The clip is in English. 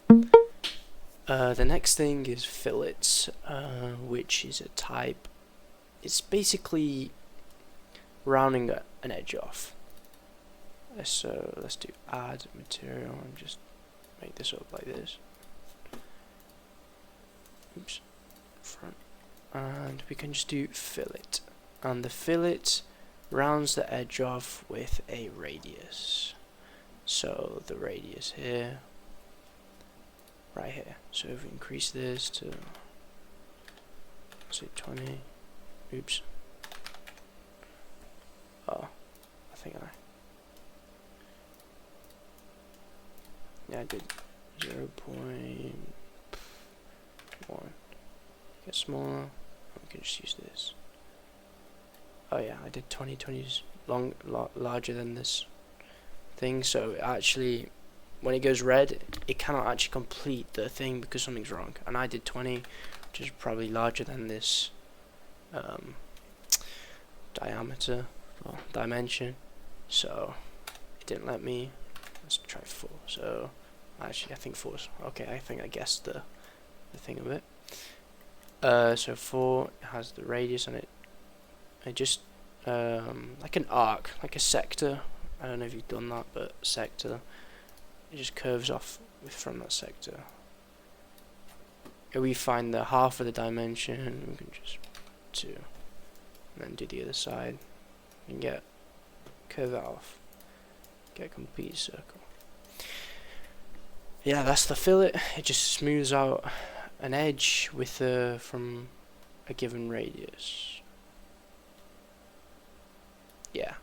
The next thing is fillets, which is a type. It's basically rounding an edge off. So let's do add material and just make this up like this. Oops, front. And we can just do fillet. And the fillet rounds the edge off with a radius. So the radius here, right here. So if we increase this to, say 20, oops. Oh, I think I did 0.1. Get smaller. We can just use this. Oh yeah, I did 20. 20 is larger than this thing. So actually, when it goes red, it cannot actually complete the thing because something's wrong. And I did 20, which is probably larger than this diameter or dimension. So it didn't let me. Let's try 4. So actually, I think 4 is okay. I think I guessed the thing of it. So 4 has the radius on it. It just like an arc, like a sector. I don't know if you've done that, but sector. It just curves off from that sector. If we find the half of the dimension, we can just 2, and then do the other side, and curve that off. Get a complete circle. Yeah, that's the fillet. It just smooths out an edge with from a given radius. Yeah.